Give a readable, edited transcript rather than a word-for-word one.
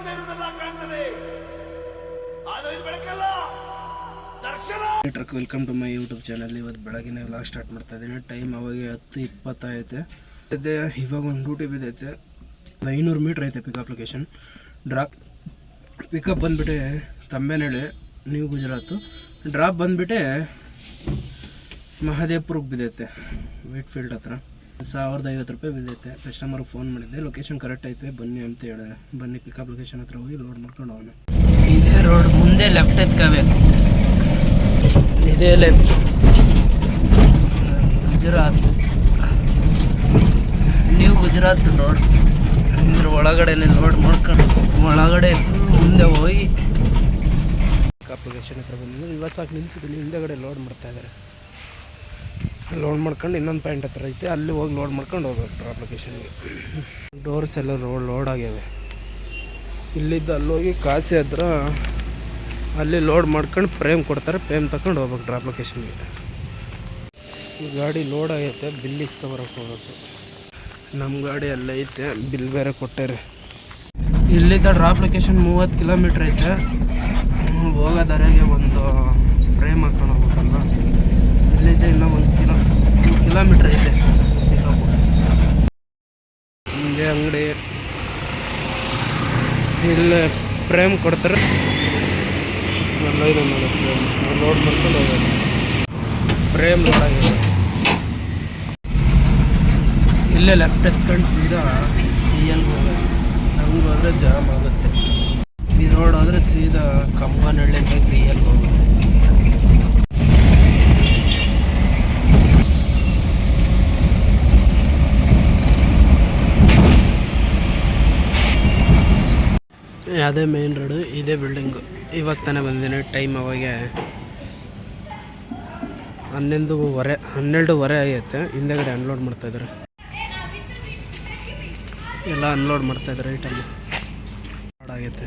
ಮುಂದೆ ಇರುವುದೆಲ್ಲ ಕಾಣ್ತದೆ, ಆದರೆ ಇದು ಬೆಳಕಲ್ಲ, ದರ್ಶನ. Welcome to my YouTube channel. ಇವತ್ತು ಬೆಳಗಿನ ವ್ಲಾಗ್ ಸ್ಟಾರ್ಟ್ ಮಾಡ್ತಾ ಇದ್ದೀನಿ. ಟೈಮ್ ಅವಾಗ 10:20 ಐತೆ. ಇವಾಗ ಒಂದು ಡ್ಯೂಟಿ ಬಿದ್ದೈತೆ. 500 ಮೀಟ್ರ್ ಐತೆ ಪಿಕಪ್ ಲೊಕೇಶನ್. ಪಿಕಪ್ ಬಂದುಬಿಟ್ಟೆ ತಂಬೇನಹಳ್ಳಿ, ನ್ಯೂ ಗುಜರಾತು. ಡ್ರಾಪ್ ಬಂದುಬಿಟ್ಟೆ ಮಹದೇವಪುರಕ್ಕೆ ಬಿದ್ದೈತೆ, ವೀಟ್ ಫೀಲ್ಡ್ ಹತ್ರ. 1050 ರೂಪಾಯಿ ಬಿದ್ದೈತೆ. ಕಸ್ಟಮರ್ಗೆ ಫೋನ್ ಮಾಡಿದ್ದೆ, ಲೊಕೇಶನ್ ಕರೆಕ್ಟ್ ಐತೆ ಬನ್ನಿ ಅಂತ ಹೇಳ. ಬನ್ನಿ ಪಿಕಪ್ ಲೊಕೇಶನ್ ಹತ್ರ ಹೋಗಿ ಲೋಡ್ ಮಾಡ್ಕೊಂಡು ಹೋಗೋಣ. ಇದೇ ರೋಡ್, ಮುಂದೆ ಲೆಫ್ಟ್ ಎತ್ಕೋಬೇಕು. ಇದೇ left Gujarat, new Gujarat roads. ಇದ್ರ ಒಳಗಡೆನೆ ಲೋಡ್ ಮಾಡ್ಕೊಂಡು ಒಳಗಡೆ ಮುಂದೆ ಹೋಗಿ ಪಿಕಪ್ ಲೊಕೇಶನ್ ಹತ್ರ ಬಂದಿದ್ದು. ಇವಾಗ ಸಾಕು ನಿಲ್ಸಿದ್ದೀನಿ, ಹಿಂದೆಗಡೆ ಲೋಡ್ ಮಾಡ್ತಾ ಇದ್ದಾರೆ. ಲೋಡ್ ಮಾಡ್ಕೊಂಡು ಇನ್ನೊಂದು ಪಾಯಿಂಟ್ ಹತ್ರ ಐತೆ, ಅಲ್ಲಿ ಹೋಗಿ ಲೋಡ್ ಮಾಡ್ಕೊಂಡು ಹೋಗ್ಬೇಕು ಡ್ರಾಪ್ ಲೊಕೇಶನ್ಗೆ. ಡೋರ್ಸ್ ಎಲ್ಲ ಲೋಡ್ ಆಗ್ಯಾವೆ. ಇಲ್ಲಿದ್ದು ಅಲ್ಲೋಗಿ ಕಾಸಿ ಹತ್ರ ಅಲ್ಲಿ ಲೋಡ್ ಮಾಡ್ಕೊಂಡು ಫ್ರೇಮ್ ಕೊಡ್ತಾರೆ, ಫ್ರೇಮ್ ತಗೊಂಡು ಹೋಗ್ಬೇಕು ಡ್ರಾಪ್ ಲೊಕೇಶನ್ಗೆ. ಗಾಡಿ ಲೋಡ್ ಆಗೈತೆ, ಬಿಲ್ ಇಸ್ಕೊಬರಕ್ಕೆ ಹೋಗ್ಬೇಕು. ನಮ್ಮ ಗಾಡಿ ಅಲ್ಲೇ ಐತೆ, ಬಿಲ್ ಬೇರೆ ಕೊಟ್ಟಾರೆ. ಇಲ್ಲಿದ್ದ ಡ್ರಾಪ್ ಲೊಕೇಶನ್ 30 ಕಿಲೋಮೀಟ್ರ್ ಐತೆ. ಹೋಗೋದರೆಗೆ ಒಂದು ಫ್ರೇಮ್ ಹಾಕೊಂಡು ಹೋಗ್ಬೇಕಲ್ಲ. ಇಲ್ಲಿದ್ದ ಇನ್ನೂ 2 ಕಿಲೋಮೀಟ್ರ್ ಐತೆ ಪಿಕಪ್ಪು. ಹಿಂದೆ ಅಂಗಡಿ, ಇಲ್ಲೇ ಫ್ರೇಮ್ ಕೊಡ್ತಾರೆ. ಎಲ್ಲ ಇದೆ ನೋಡಿ ಫ್ರೇಮ್. ಲೋಡ್ ಮಾಡ್ಕೊಂಡು ಹೋಗೋದು. ಫ್ರೇಮ್ ಲೋಡ್ ಆಗಿದೆ. ಇಲ್ಲೇ ಲೆಫ್ಟ್ ಎತ್ಕೊಂಡು ಸೀದಾ ಎಲ್ಲಿಗೆ ಹೋಗೋದು. ಹಂಗೆ ಹೋದರೆ ಜಾಮ್ ಆಗುತ್ತೆ. ಈ ರೋಡ್ ಹೋದರೆ ಸೀದಾ ಕಂಬನಹಳ್ಳಿ ಅಂತ ಎಲ್ಲಿಗೆ ಹೋಗುತ್ತೆ. ಅದೇ ಮೇನ್ ರೋಡು, ಇದೇ ಬಿಲ್ಡಿಂಗು. ಇವಾಗ ತಾನೇ ಬಂದಿದ್ದೀನಿ. ಟೈಮ್ ಅವಾಗ 12:30 ಆಗೈತೆ. ಹಿಂದೆಗಡೆ ಅನ್ಲೋಡ್ ಮಾಡ್ತಾಯಿದ್ದಾರೆ, ಎಲ್ಲ ಅನ್ಲೋಡ್ ಮಾಡ್ತಾಯಿದ್ದಾರೆ. ಐಟಮ್ ಲೋಡ್ ಆಗೈತೆ.